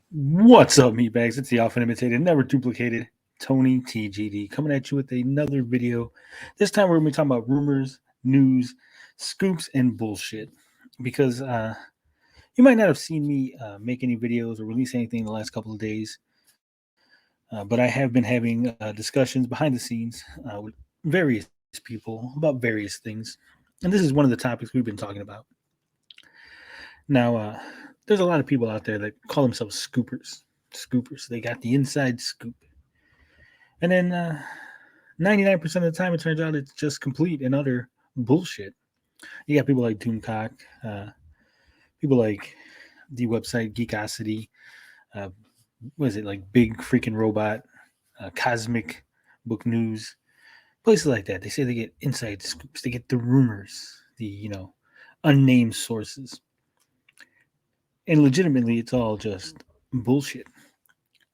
What's up, meatbags? It's the often imitated, never duplicated Tony TGD coming at you with another video. This time we're going to be talking about rumors, news, scoops, and bullshit. Because you might not have seen me make any videos or release anything in the last couple of days, but I have been having discussions behind the scenes with various people about various things. And this is one of the topics we've been talking about. Now, there's a lot of people out there that call themselves scoopers. Scoopers. They got the inside scoop. And then 99% of the time, it turns out it's just complete and utter bullshit. You got people like Doomcock, uh, people like the website Geekosity, uh, what is it, like Big Freaking Robot, Cosmic Book News, places like that. They say they get inside scoops, they get the rumors, the unnamed sources. And legitimately, it's all just bullshit.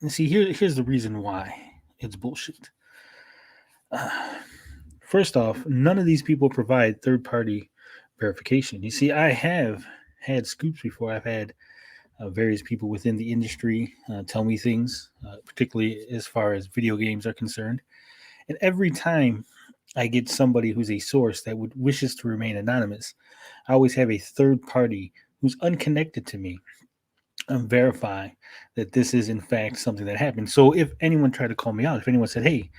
And see, here's the reason why it's bullshit. Uh, First off, none of these people provide third party verification. You see, I have had scoops before. I've had various people within the industry tell me things, particularly as far as video games are concerned. And every time I get somebody who's a source that would wishes to remain anonymous, I always have a third party who's unconnected to me verify that this is in fact something that happened. So if anyone tried to call me out, if anyone said, "Hey,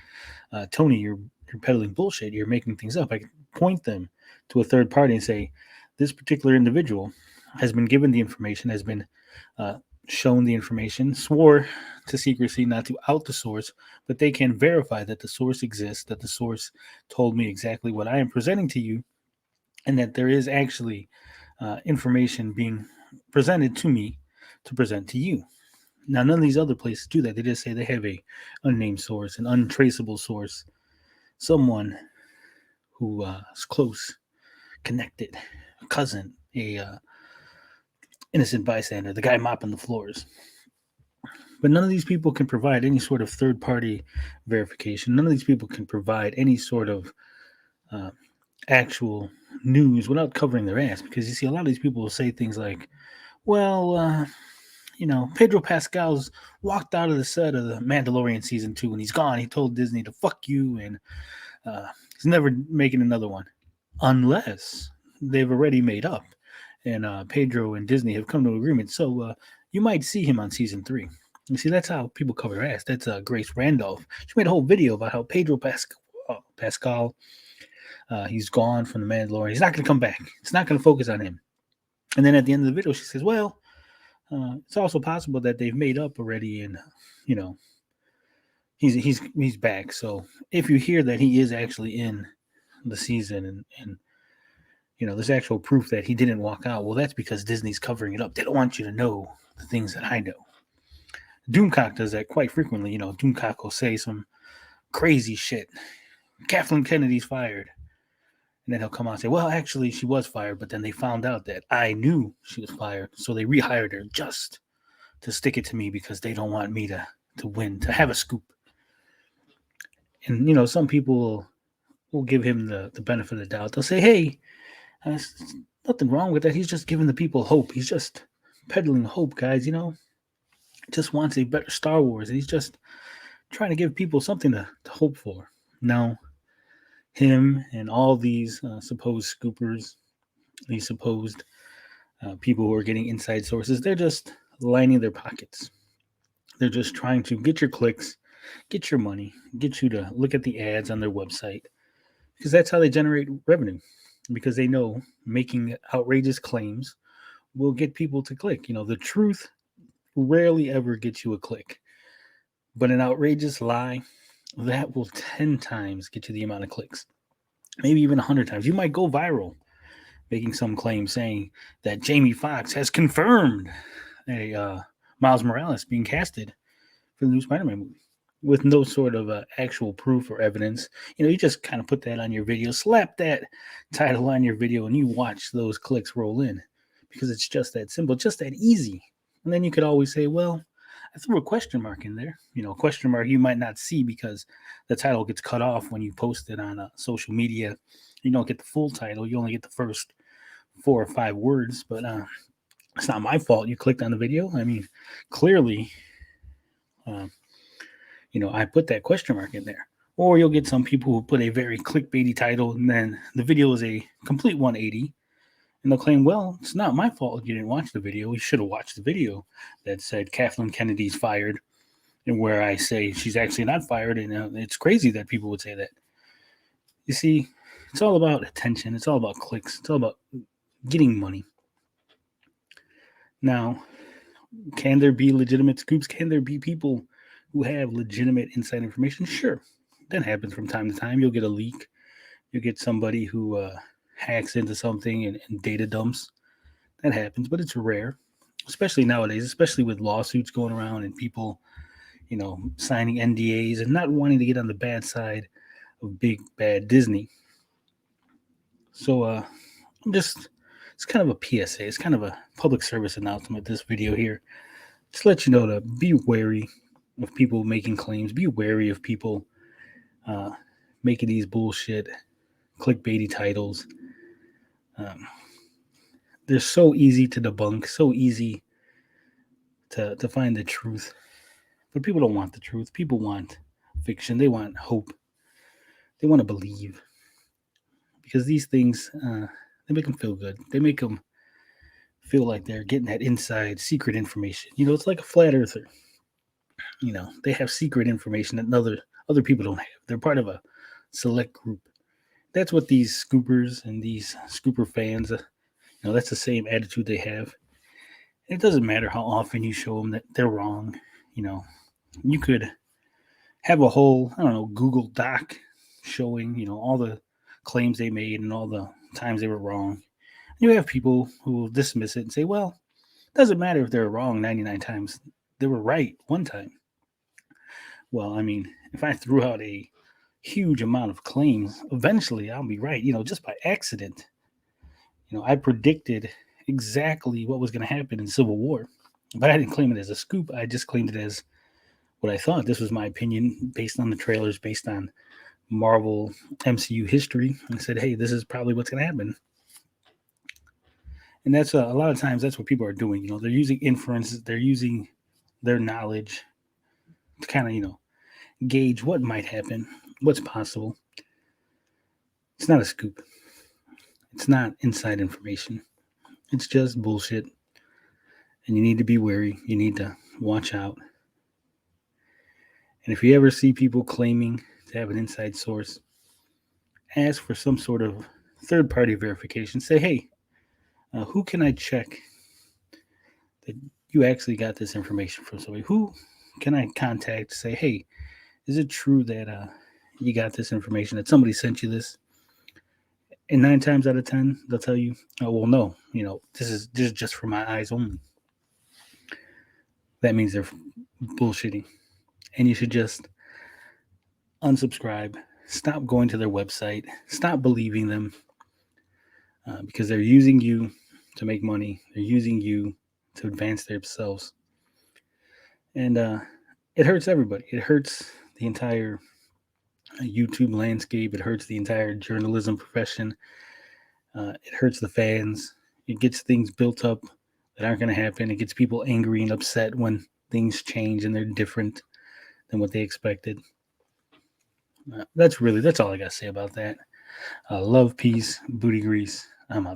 Tony, you're peddling bullshit. You're making things up," I can point them to a third party and say, "This particular individual has been given the information, has been uh, shown the information, swore to secrecy, not to out the source, but they can verify that the source exists, that the source told me exactly what I am presenting to you, and that there is actually information being presented to me to present to you." Now, none of these other places do that. They just say they have a unnamed source, an untraceable source, someone who is close, connected, a cousin, a innocent bystander, the guy mopping the floors. But none of these people can provide any sort of third party verification. None of these people can provide any sort of uh, actual news without covering their ass. Because you see, a lot of these people will say things like, well, Pedro Pascal's walked out of the set of the Mandalorian season 2 and he's gone. He told Disney to fuck you and he's never making another one unless they've already made up. And Pedro and Disney have come to an agreement. So you might see him on season 3. You see, that's how people cover their ass. That's Grace Randolph. She made a whole video about how Pedro Pascal, he's gone from the Mandalorian. He's not going to come back. It's not going to focus on him. And then at the end of the video, she says, well, it's also possible that they've made up already, and you know he's back. So if you hear that he is actually in the season, and there's actual proof that he didn't walk out, well, that's because Disney's covering it up. They don't want you to know the things that I know. Doomcock does that quite frequently. Doomcock will say some crazy shit. Kathleen Kennedy's fired. And then he'll come out and say, well, actually, she was fired, but then they found out that I knew she was fired. So they rehired her just to stick it to me because they don't want me to win, to have a scoop. And, some people will give him the benefit of the doubt. They'll say, hey, there's nothing wrong with that. He's just giving the people hope. He's just peddling hope, guys, Just wants a better Star Wars. And he's just trying to give people something to hope for. Now, him and all these supposed scoopers, these supposed people who are getting inside sources, they're just lining their pockets. They're just trying to get your clicks, get your money, get you to look at the ads on their website, because that's how they generate revenue. Because they know making outrageous claims will get people to click. The truth rarely ever gets you a click, but an outrageous lie, that will 10 times get you the amount of clicks, maybe even 100 times. You might go viral making some claim saying that Jamie Foxx has confirmed a Miles Morales being casted for the new Spider-Man movie with no sort of actual proof or evidence. You just kind of put that on your video, slap that title on your video, and you watch those clicks roll in because it's just that simple, just that easy. And then you could always say, well, I threw a question mark in there, a question mark you might not see because the title gets cut off when you post it on social media. You don't get the full title. You only get the first 4 or 5 words, but It's not my fault you clicked on the video. I mean, clearly, uh, I put that question mark in there. Or you'll get some people who put a very clickbaity title and then the video is a complete 180. And they'll claim, well, it's not my fault you didn't watch the video. You should have watched the video that said Kathleen Kennedy's fired, and where I say she's actually not fired. And it's crazy that people would say that. You see, it's all about attention. It's all about clicks. It's all about getting money. Now, can there be legitimate scoops? Can there be people who have legitimate inside information? Sure. That happens from time to time. You'll get a leak. You'll get somebody who hacks into something and data dumps. That happens, but it's rare, especially nowadays, especially with lawsuits going around and people, signing NDAs and not wanting to get on the bad side of big, bad Disney. So it's kind of a PSA. It's kind of a public service announcement, this video here. Just to let you know to be wary of people making claims. Be wary of people making these bullshit clickbaity titles. They're so easy to debunk, so easy to find the truth. But people don't want the truth. People want fiction. They want hope. They want to believe. Because these things, they make them feel good. They make them feel like they're getting that inside secret information. It's like a flat earther. They have secret information that other people don't have. They're part of a select group. That's what these scoopers and these scooper fans, that's the same attitude they have. It doesn't matter how often you show them that they're wrong. You could have a whole, Google Doc showing, all the claims they made and all the times they were wrong. You have people who will dismiss it and say, well, it doesn't matter if they're wrong 99 times. They were right one time. Well, I mean, if I threw out a huge amount of claims, eventually I'll be right, just by accident. I predicted exactly what was going to happen in Civil War, but I didn't claim it as a scoop. I just claimed it as what I thought. This was my opinion based on the trailers, based on Marvel MCU history. I said, hey, this is probably what's going to happen. And that's a lot of times that's what people are doing. They're using inferences. They're using their knowledge to kind of, gauge what might happen, what's possible. It's not a scoop. It's not inside information. It's just bullshit. And you need to be wary. You need to watch out. And if you ever see people claiming to have an inside source, ask for some sort of third-party verification. Say, hey, who can I check that you actually got this information from somebody? Who can I contact to say, hey, is it true that you got this information, that somebody sent you this? And 9 times out of 10, they'll tell you, oh, well, no, this is just for my eyes only. That means they're bullshitting. And you should just unsubscribe, stop going to their website, stop believing them, because they're using you to make money. They're using you to advance themselves. And it hurts everybody. It hurts the entire YouTube landscape. It hurts the entire journalism profession. It hurts the fans. It gets things built up that aren't going to happen. It gets people angry and upset when things change and they're different than what they expected. That's all I got to say about that. Love, peace, booty grease. I'm out.